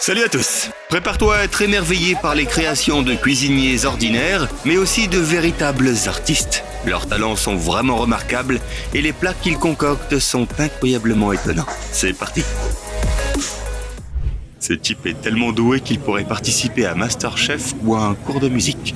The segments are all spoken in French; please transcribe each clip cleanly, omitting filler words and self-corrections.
Salut à tous. Prépare-toi à être émerveillé par les créations de cuisiniers ordinaires, mais aussi de véritables artistes. Leurs talents sont vraiment remarquables et les plats qu'ils concoctent sont incroyablement étonnants. C'est parti. Ce type est tellement doué qu'il pourrait participer à MasterChef ou à un cours de musique.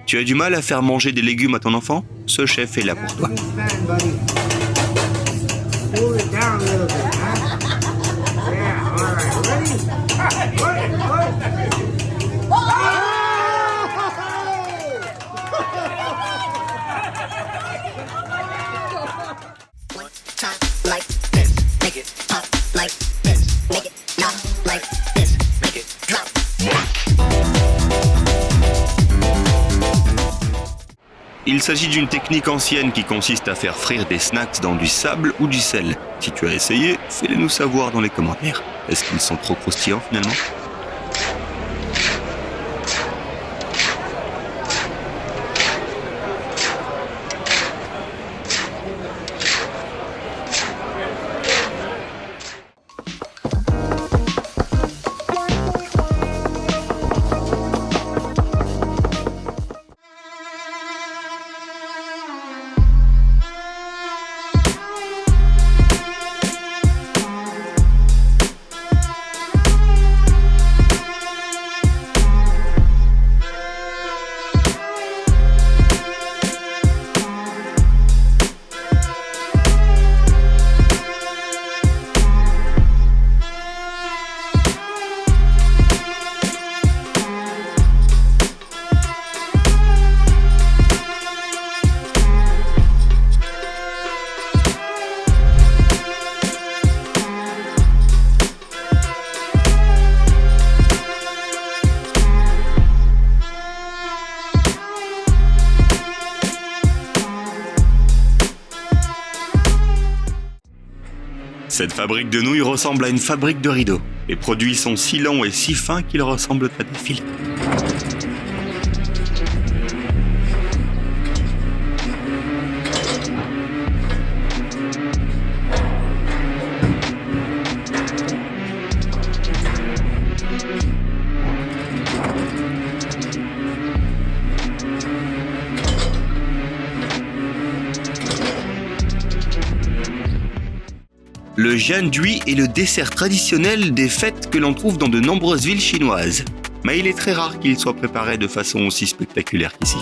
Tu as du mal à faire manger des légumes à ton enfant? Ce chef est là pour toi. Il s'agit d'une technique ancienne qui consiste à faire frire des snacks dans du sable ou du sel. Si tu as essayé, fais-le nous savoir dans les commentaires. Est-ce qu'ils sont trop croustillants finalement ? Cette fabrique de nouilles ressemble à une fabrique de rideaux. Les produits sont si longs et si fins qu'ils ressemblent à des fils. Le jiandui est le dessert traditionnel des fêtes que l'on trouve dans de nombreuses villes chinoises. Mais il est très rare qu'il soit préparé de façon aussi spectaculaire qu'ici.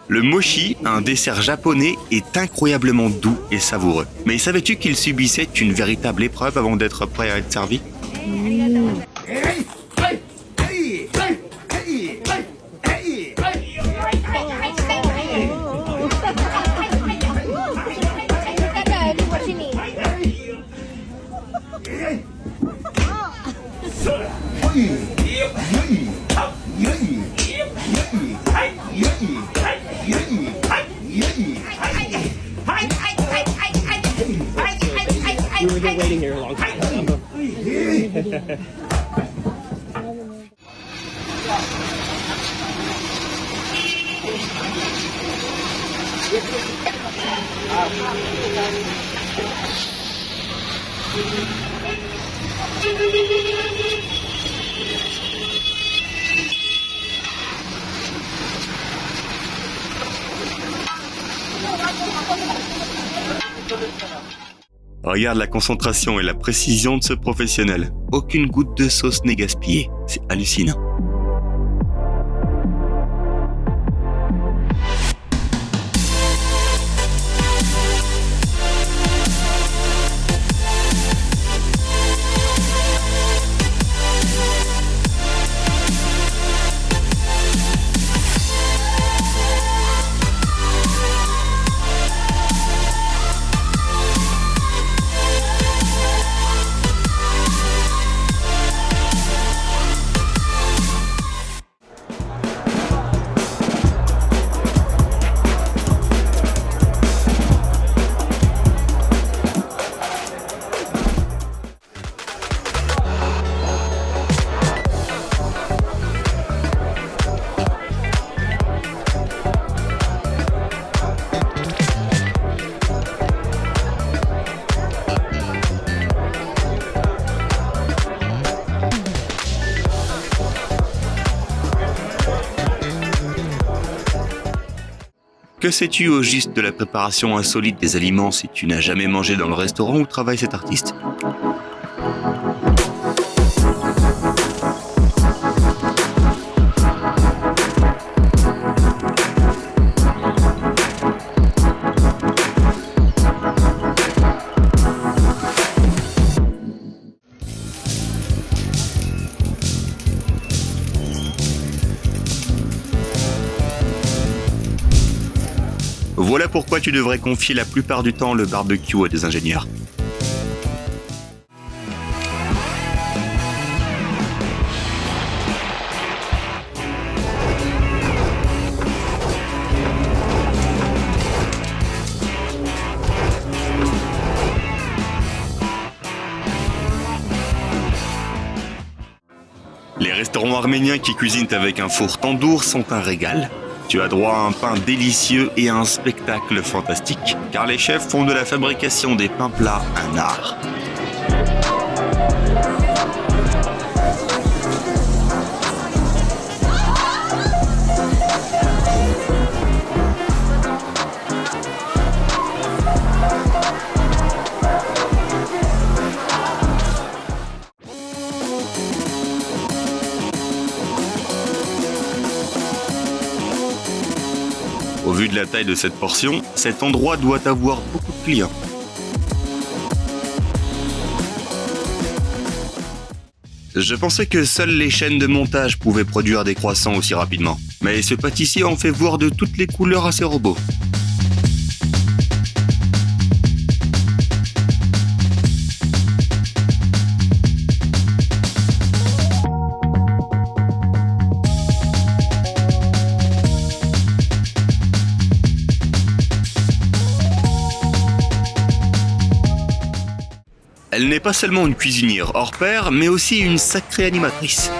Le mochi, un dessert japonais, est incroyablement doux et savoureux. Mais savais-tu qu'il subissait une véritable épreuve avant d'être prêt à être servi ? We've been waiting here a long time. Regarde la concentration et la précision de ce professionnel. Aucune goutte de sauce n'est gaspillée. C'est hallucinant. Que sais-tu au juste de la préparation insolite des aliments si tu n'as jamais mangé dans le restaurant où travaille cet artiste ? Voilà pourquoi tu devrais confier la plupart du temps le barbecue à des ingénieurs. Les restaurants arméniens qui cuisinent avec un four tandoor sont un régal. Tu as droit à un pain délicieux et à un spectacle fantastique, car les chefs font de la fabrication des pains plats un art. Au vu de la taille de cette portion, cet endroit doit avoir beaucoup de clients. Je pensais que seules les chaînes de montage pouvaient produire des croissants aussi rapidement. Mais ce pâtissier en fait voir de toutes les couleurs à ses robots. Elle n'est pas seulement une cuisinière hors pair, mais aussi une sacrée animatrice.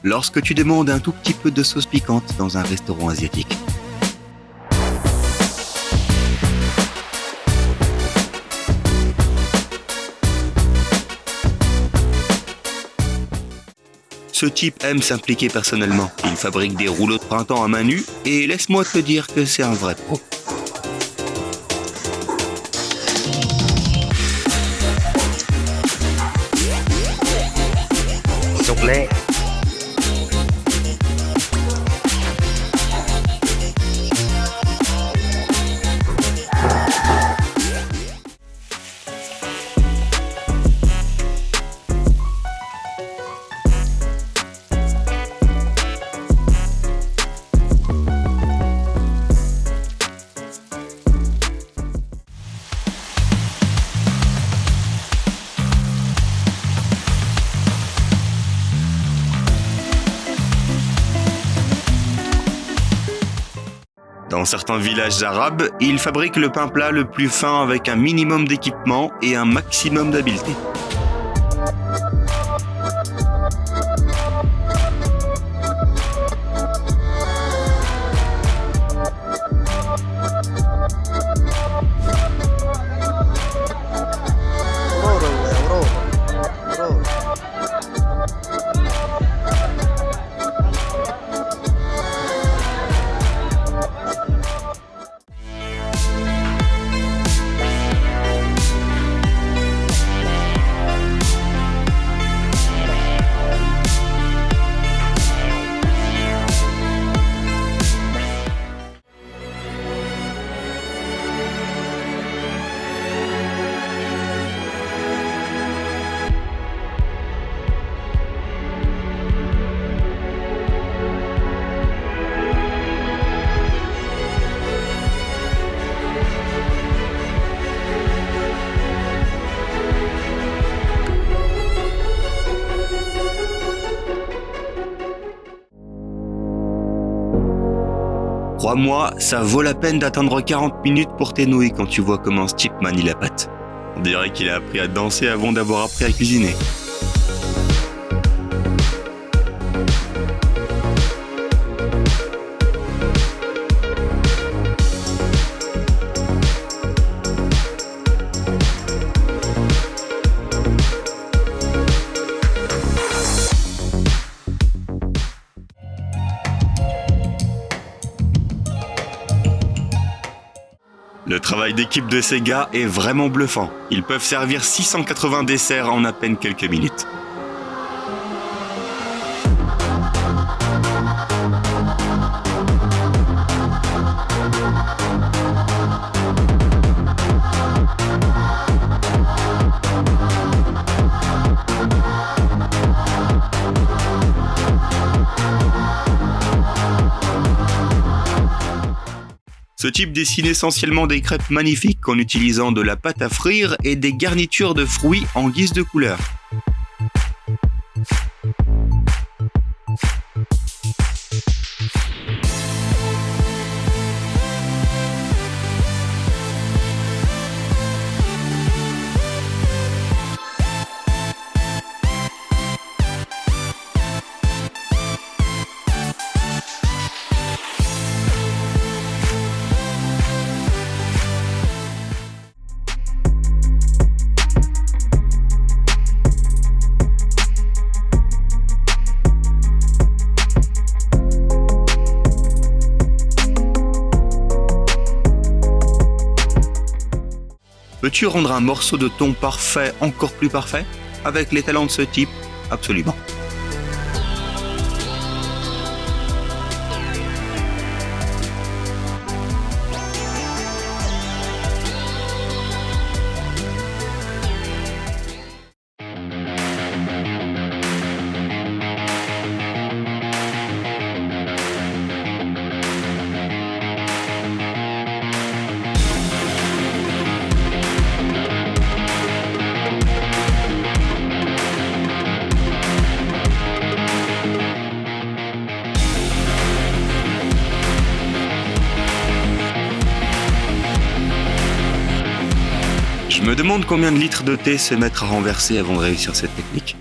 Lorsque tu demandes un tout petit peu de sauce piquante dans un restaurant asiatique. Ce type aime s'impliquer personnellement. Il fabrique des rouleaux de printemps à main nue et laisse-moi te dire que c'est un vrai pro. Soufflé. Dans certains villages arabes, ils fabriquent le pain plat le plus fin avec un minimum d'équipement et un maximum d'habileté. Crois-moi, ça vaut la peine d'attendre 40 minutes pour tes nouilles quand tu vois comment Chipman il a pâte. On dirait qu'il a appris à danser avant d'avoir appris à cuisiner. Le travail d'équipe de ces gars est vraiment bluffant. Ils peuvent servir 680 desserts en à peine quelques minutes. Ce type dessine essentiellement des crêpes magnifiques en utilisant de la pâte à frire et des garnitures de fruits en guise de couleur. Peux-tu rendre un morceau de thon parfait encore plus parfait? Avec les talents de ce type, absolument. Je me demande combien de litres de thé se mettre à renverser avant de réussir cette technique.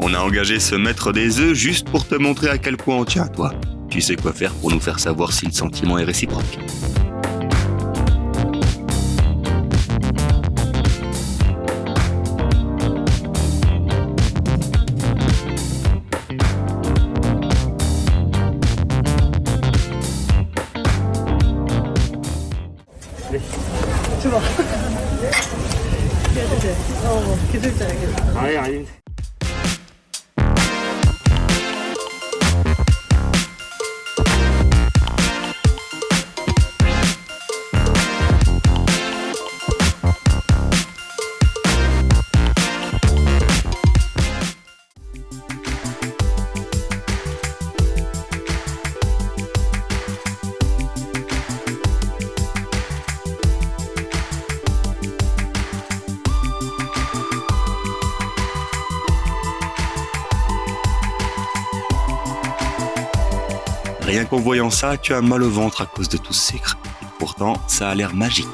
On a engagé ce maître des œufs juste pour te montrer à quel point on tient à toi. Tu sais quoi faire pour nous faire savoir si le sentiment est réciproque. 좋아. 기술자야. 아니. Rien qu'en voyant ça, tu as mal au ventre à cause de tout ce sucre. Et pourtant, ça a l'air magique.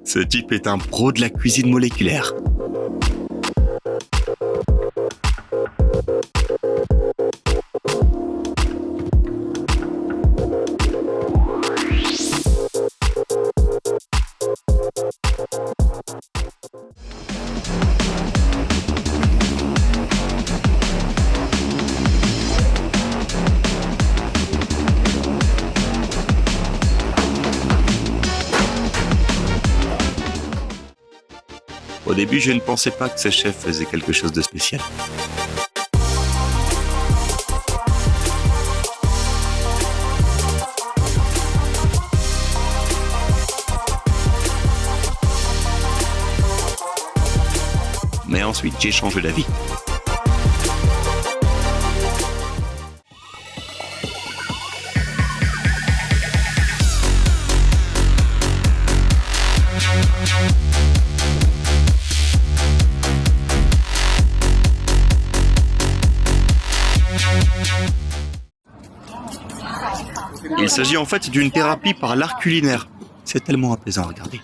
Ce type est un pro de la cuisine moléculaire. Au début, je ne pensais pas que ce chef faisait quelque chose de spécial. Mais ensuite, j'ai changé d'avis. Il s'agit en fait d'une thérapie par l'art culinaire. C'est tellement apaisant à regarder.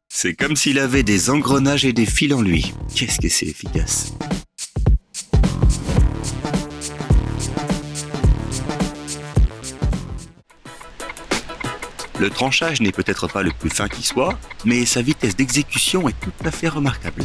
C'est comme s'il avait des engrenages et des fils en lui. Qu'est-ce que c'est efficace! Le tranchage n'est peut-être pas le plus fin qui soit, mais sa vitesse d'exécution est tout à fait remarquable.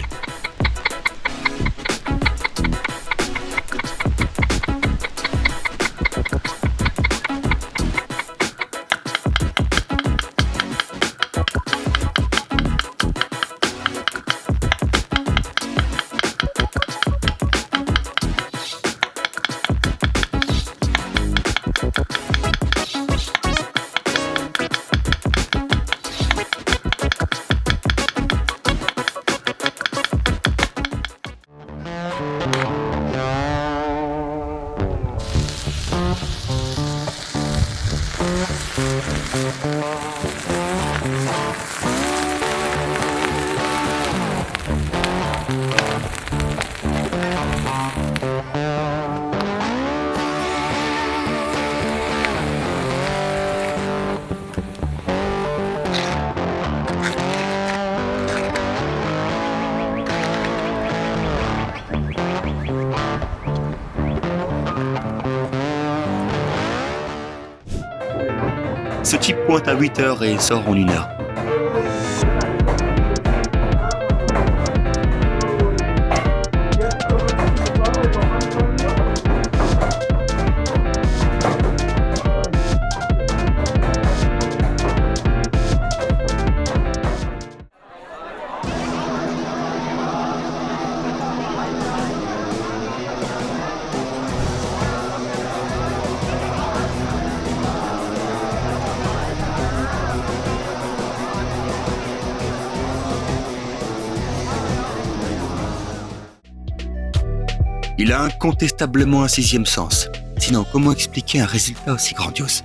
Ce type pointe à 8 heures et sort en 1 heure. Il a incontestablement un 6e sens. Sinon, comment expliquer un résultat aussi grandiose ?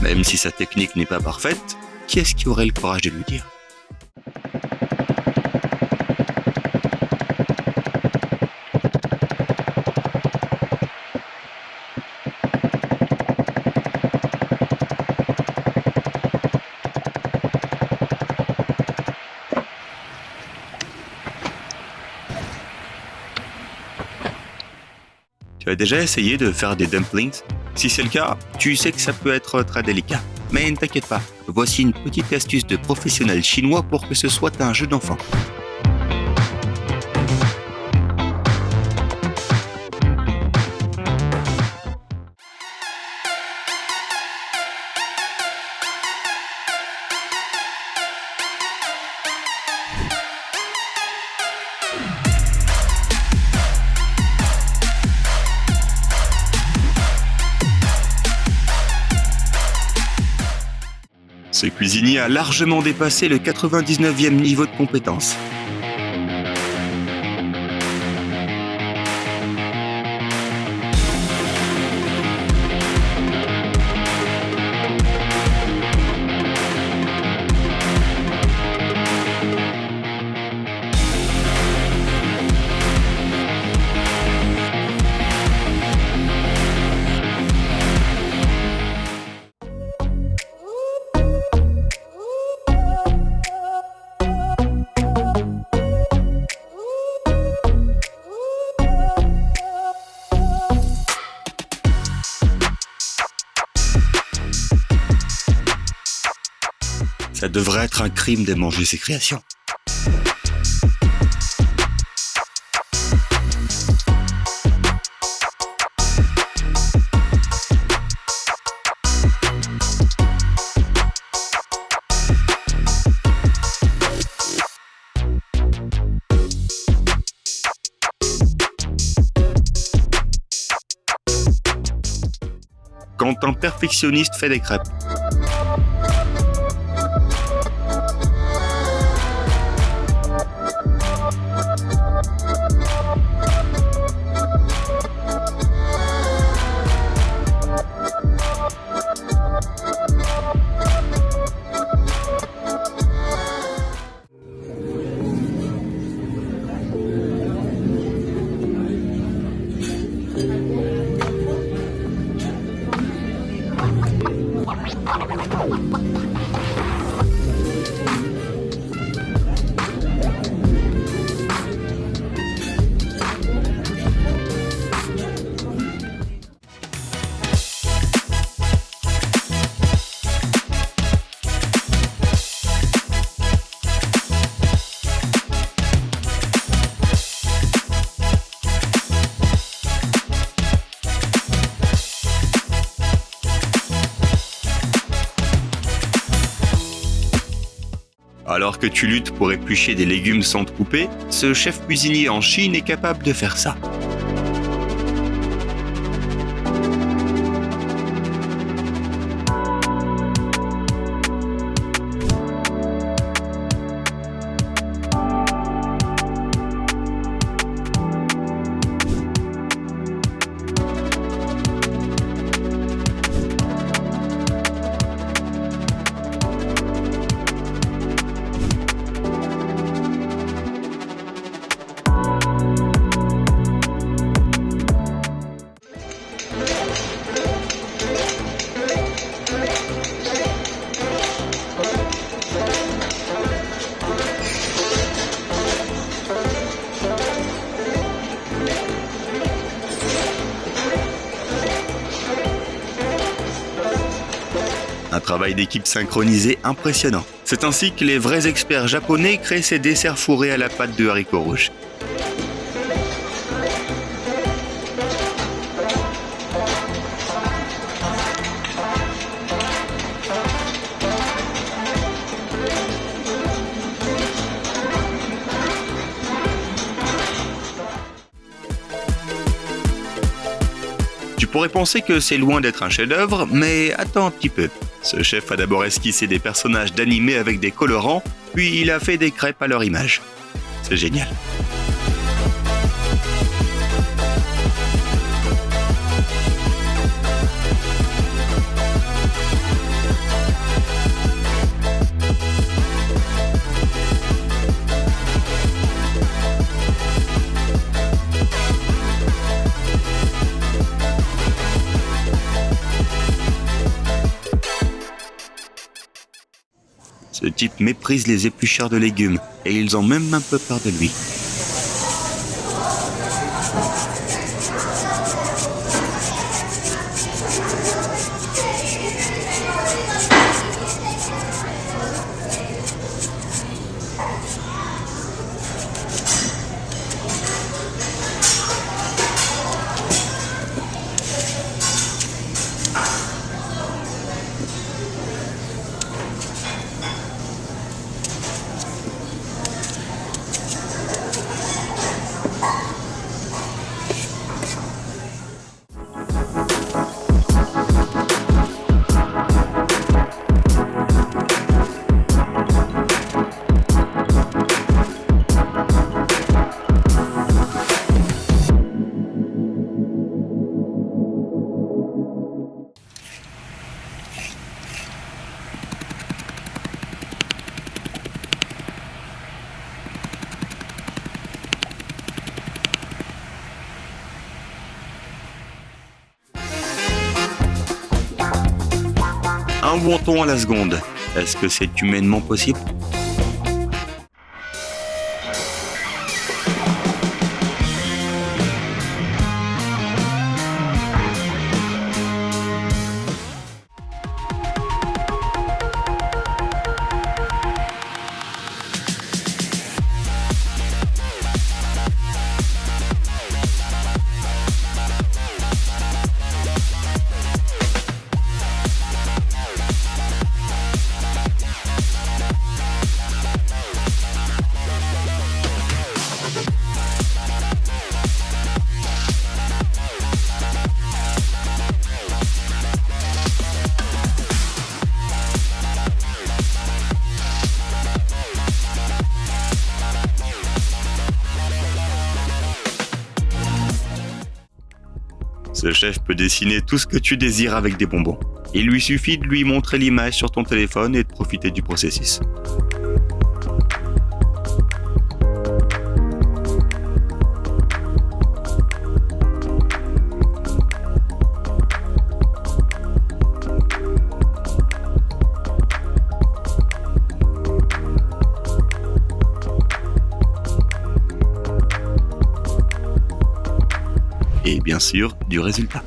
Même si sa technique n'est pas parfaite, qui est-ce qui aurait le courage de lui dire ? Tu as déjà essayé de faire des dumplings ? Si c'est le cas, tu sais que ça peut être très délicat. Mais ne t'inquiète pas, voici une petite astuce de professionnel chinois pour que ce soit un jeu d'enfant. Ce cuisinier a largement dépassé le 99e niveau de compétence. Ça devrait être un crime de manger ses créations. Quand un perfectionniste fait des crêpes, alors que tu luttes pour éplucher des légumes sans te couper, ce chef cuisinier en Chine est capable de faire ça. Un travail d'équipe synchronisé impressionnant. C'est ainsi que les vrais experts japonais créent ces desserts fourrés à la pâte de haricots rouges. Tu pourrais penser que c'est loin d'être un chef-d'œuvre, mais attends un petit peu. Ce chef a d'abord esquissé des personnages d'animés avec des colorants, puis il a fait des crêpes à leur image. C'est génial. Ce type méprise les éplucheurs de légumes et ils ont même un peu peur de lui. Un wonton à la seconde. Est-ce que c'est humainement possible ? Ce chef peut dessiner tout ce que tu désires avec des bonbons. Il lui suffit de lui montrer l'image sur ton téléphone et de profiter du processus. Et bien sûr, du résultat.